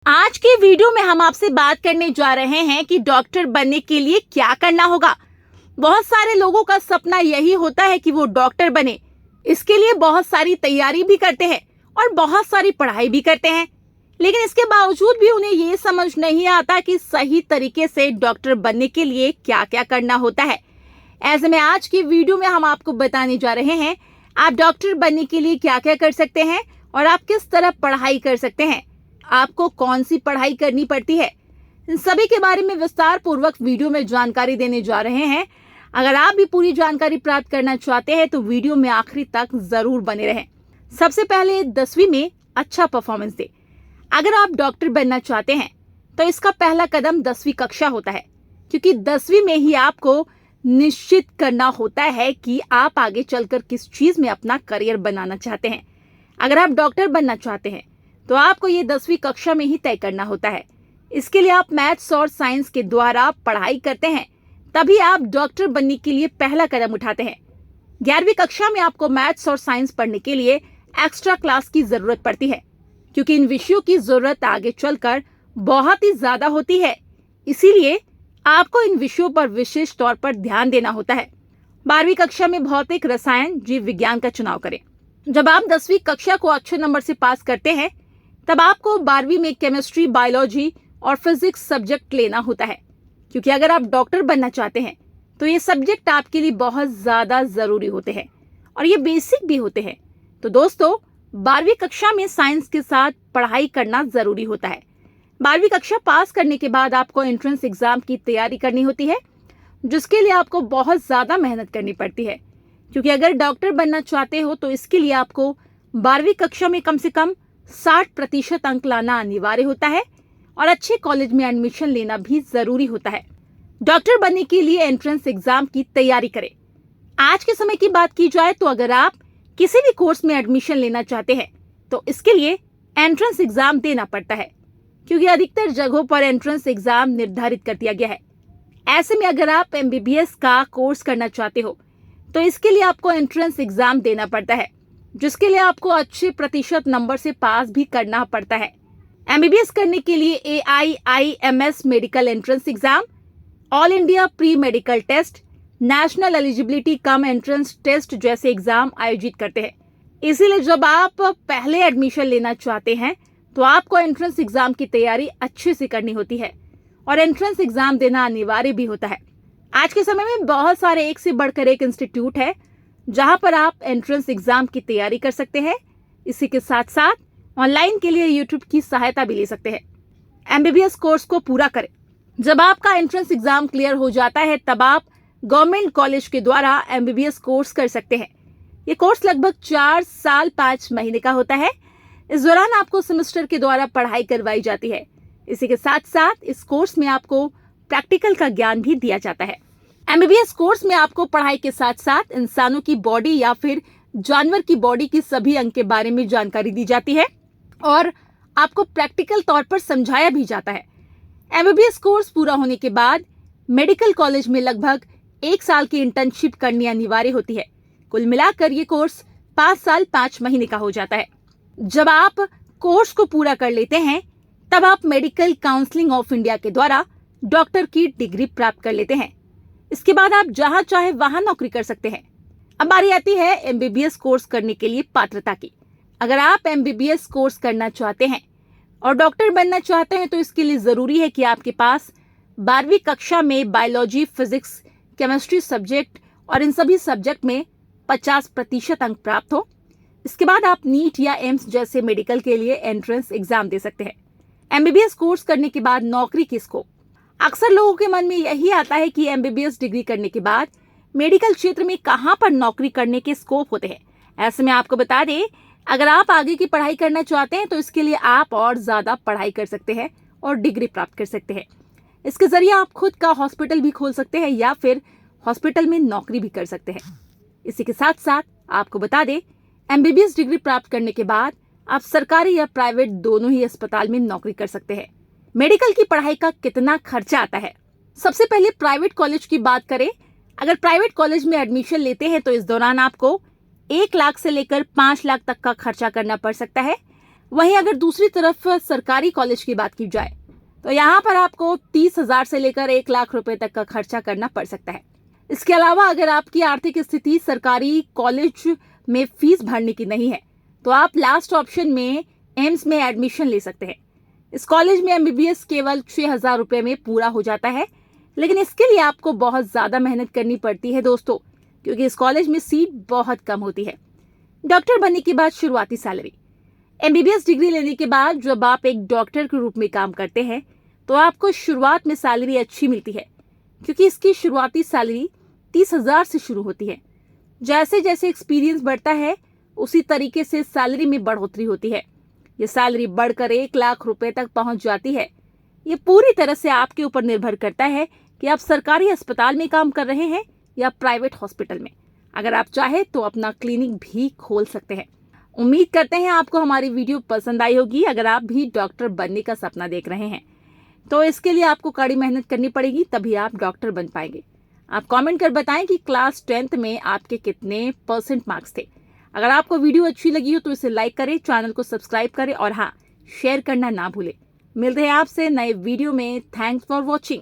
आज के वीडियो में हम आपसे बात करने जा रहे हैं कि डॉक्टर बनने के लिए क्या करना होगा। बहुत सारे लोगों का सपना यही होता है कि वो डॉक्टर बने। इसके लिए बहुत सारी तैयारी भी करते हैं और बहुत सारी पढ़ाई भी करते हैं, लेकिन इसके बावजूद भी उन्हें ये समझ नहीं आता कि सही तरीके से डॉक्टर बनने के लिए क्या क्या करना होता है। ऐसे में आज की वीडियो में हम आपको बताने जा रहे हैं आप डॉक्टर बनने के लिए क्या क्या कर सकते हैं और आप किस तरह पढ़ाई कर सकते हैं, आपको कौन सी पढ़ाई करनी पड़ती है। इन सभी के बारे में विस्तार पूर्वक वीडियो में जानकारी देने जा रहे हैं। अगर आप भी पूरी जानकारी प्राप्त करना चाहते हैं तो वीडियो में आखिरी तक जरूर बने रहें। सबसे पहले 10वीं में अच्छा परफॉर्मेंस दें। अगर आप डॉक्टर बनना चाहते हैं तो इसका पहला कदम 10वीं कक्षा होता है, क्योंकि 10वीं में ही आपको निश्चित करना होता है कि आप आगे चलकर किस चीज में अपना करियर बनाना चाहते हैं। अगर आप डॉक्टर बनना चाहते हैं तो आपको ये 10वीं कक्षा में ही तय करना होता है। इसके लिए आप मैथ्स और साइंस के द्वारा पढ़ाई करते हैं, तभी आप डॉक्टर बनने के लिए पहला कदम उठाते हैं। 11वीं कक्षा में आपको मैथ्स और साइंस पढ़ने के लिए एक्स्ट्रा क्लास की जरूरत पड़ती है, क्योंकि इन विषयों की जरूरत आगे चलकर बहुत ही ज्यादा होती है। इसीलिए आपको इन विषयों पर विशेष तौर पर ध्यान देना होता है। 12वीं कक्षा में भौतिक, रसायन, जीव विज्ञान का चुनाव करें। जब आप 10वीं कक्षा को अच्छे नंबर से पास करते हैं तब आपको 12वीं में केमिस्ट्री, बायोलॉजी और फिजिक्स सब्जेक्ट लेना होता है, क्योंकि अगर आप डॉक्टर बनना चाहते हैं तो ये सब्जेक्ट आपके लिए बहुत ज्यादा जरूरी होते हैं और ये बेसिक भी होते हैं। तो दोस्तों, 12वीं कक्षा में साइंस के साथ पढ़ाई करना जरूरी होता है। 12वीं कक्षा पास करने के बाद आपको एंट्रेंस एग्जाम की तैयारी करनी होती है, जिसके लिए आपको बहुत ज्यादा मेहनत करनी पड़ती है, क्योंकि अगर डॉक्टर बनना चाहते हो तो इसके लिए आपको 12वीं कक्षा में कम से कम 60% अंक लाना अनिवार्य होता है और अच्छे कॉलेज में एडमिशन लेना भी जरूरी होता है। डॉक्टर बनने के लिए एंट्रेंस एग्जाम की तैयारी करें। आज के समय की बात की जाए तो अगर आप किसी भी कोर्स में एडमिशन लेना चाहते हैं तो इसके लिए एंट्रेंस एग्जाम देना पड़ता है, क्योंकि अधिकतर जगहों पर एंट्रेंस एग्जाम निर्धारित कर दिया गया है। ऐसे में अगर आप MBBS का कोर्स करना चाहते हो तो इसके लिए आपको एंट्रेंस एग्जाम देना पड़ता है, जिसके लिए आपको अच्छे प्रतिशत नंबर से पास भी करना पड़ता है। MBBS करने के लिए AIIMS medical entrance exam, all India pre medical test, national eligibility cum entrance test जैसे एग्जाम आयोजित करते हैं। इसीलिए जब आप पहले एडमिशन लेना चाहते हैं तो आपको एंट्रेंस एग्जाम की तैयारी अच्छे से करनी होती है और एंट्रेंस एग्जाम देना अनिवार्य भी होता है। आज के समय में बहुत सारे एक से बढ़कर एक इंस्टीट्यूट है जहां पर आप एंट्रेंस एग्जाम की तैयारी कर सकते हैं। इसी के साथ साथ ऑनलाइन के लिए यूट्यूब की सहायता भी ले सकते हैं। MBBS कोर्स को पूरा करें। जब आपका एंट्रेंस एग्जाम क्लियर हो जाता है तब आप गवर्नमेंट कॉलेज के द्वारा MBBS कोर्स कर सकते हैं। ये कोर्स लगभग 4 साल 5 महीने का होता है। इस दौरान आपको सेमेस्टर के द्वारा पढ़ाई करवाई जाती है। इसी के साथ साथ इस कोर्स में आपको प्रैक्टिकल का ज्ञान भी दिया जाता है। MBBS कोर्स में आपको पढ़ाई के साथ साथ इंसानों की बॉडी या फिर जानवर की बॉडी की सभी अंग के बारे में जानकारी दी जाती है और आपको प्रैक्टिकल तौर पर समझाया भी जाता है। MBBS कोर्स पूरा होने के बाद मेडिकल कॉलेज में लगभग 1 साल की इंटर्नशिप करनी अनिवार्य होती है। कुल मिलाकर ये कोर्स 5 साल 5 महीने का हो जाता है। जब आप कोर्स को पूरा कर लेते हैं तब आप मेडिकल काउंसिलिंग ऑफ इंडिया के द्वारा डॉक्टर की डिग्री प्राप्त कर लेते हैं। इसके बाद आप जहां चाहे वहां नौकरी कर सकते हैं। अब बारी आती है MBBS कोर्स करने के लिए पात्रता की। अगर आप MBBS कोर्स करना चाहते हैं और डॉक्टर बनना चाहते हैं तो इसके लिए जरूरी है कि आपके पास 12वीं कक्षा में बायोलॉजी, फिजिक्स, केमिस्ट्री सब्जेक्ट और इन सभी सब्जेक्ट में 50% अंक प्राप्त हो। इसके बाद आप नीट या एम्स जैसे मेडिकल के लिए एंट्रेंस एग्जाम दे सकते हैं। MBBS कोर्स करने के बाद नौकरी की स्कोप। अक्सर लोगों के मन में यही आता है कि MBBS डिग्री करने के बाद मेडिकल क्षेत्र में कहां पर नौकरी करने के स्कोप होते हैं। ऐसे में आपको बता दें, अगर आप आगे की पढ़ाई करना चाहते हैं तो इसके लिए आप और ज्यादा पढ़ाई कर सकते हैं और डिग्री प्राप्त कर सकते हैं। इसके जरिए आप खुद का हॉस्पिटल भी खोल सकते हैं या फिर हॉस्पिटल में नौकरी भी कर सकते हैं। इसी के साथ साथ आपको बता दें, MBBS डिग्री प्राप्त करने के बाद आप सरकारी या प्राइवेट दोनों ही अस्पताल में नौकरी कर सकते हैं। मेडिकल की पढ़ाई का कितना खर्चा आता है? सबसे पहले प्राइवेट कॉलेज की बात करें। अगर प्राइवेट कॉलेज में एडमिशन लेते हैं तो इस दौरान आपको 1 लाख से लेकर 5 लाख तक का खर्चा करना पड़ सकता है। वहीं अगर दूसरी तरफ सरकारी कॉलेज की बात की जाए तो यहाँ पर आपको 30,000 से लेकर 1 लाख रुपए तक का खर्चा करना पड़ सकता है। इसके अलावा अगर आपकी आर्थिक स्थिति सरकारी कॉलेज में फीस भरने की नहीं है तो आप लास्ट ऑप्शन में एम्स में एडमिशन ले सकते हैं। इस कॉलेज में एमबीबीएस केवल 6,000 रुपए में पूरा हो जाता है, लेकिन इसके लिए आपको बहुत ज्यादा मेहनत करनी पड़ती है दोस्तों, क्योंकि इस कॉलेज में सीट बहुत कम होती है। डॉक्टर बनने के बाद शुरुआती सैलरी। एमबीबीएस डिग्री लेने के बाद जब आप एक डॉक्टर के रूप में काम करते हैं तो आपको शुरुआत में सैलरी अच्छी मिलती है, क्योंकि इसकी शुरुआती सैलरी 30,000 से शुरू होती है। जैसे जैसे एक्सपीरियंस बढ़ता है उसी तरीके से सैलरी में बढ़ोतरी होती है। ये सैलरी बढ़कर 1 लाख रुपए तक पहुंच जाती है। ये पूरी तरह से आपके ऊपर निर्भर करता है कि आप सरकारी अस्पताल में काम कर रहे हैं या प्राइवेट हॉस्पिटल में। अगर आप चाहे तो अपना क्लिनिक भी खोल सकते हैं। उम्मीद करते हैं आपको हमारी वीडियो पसंद आई होगी। अगर आप भी डॉक्टर बनने का सपना देख रहे हैं तो इसके लिए आपको कड़ी मेहनत करनी पड़ेगी, तभी आप डॉक्टर बन पाएंगे। आप कमेंट कर बताएं कि क्लास 10th में आपके कितने परसेंट मार्क्स थे। अगर आपको वीडियो अच्छी लगी हो तो इसे लाइक करें, चैनल को सब्सक्राइब करें और हाँ, शेयर करना ना भूलें। मिलते हैं आपसे नए वीडियो में। Thanks for watching.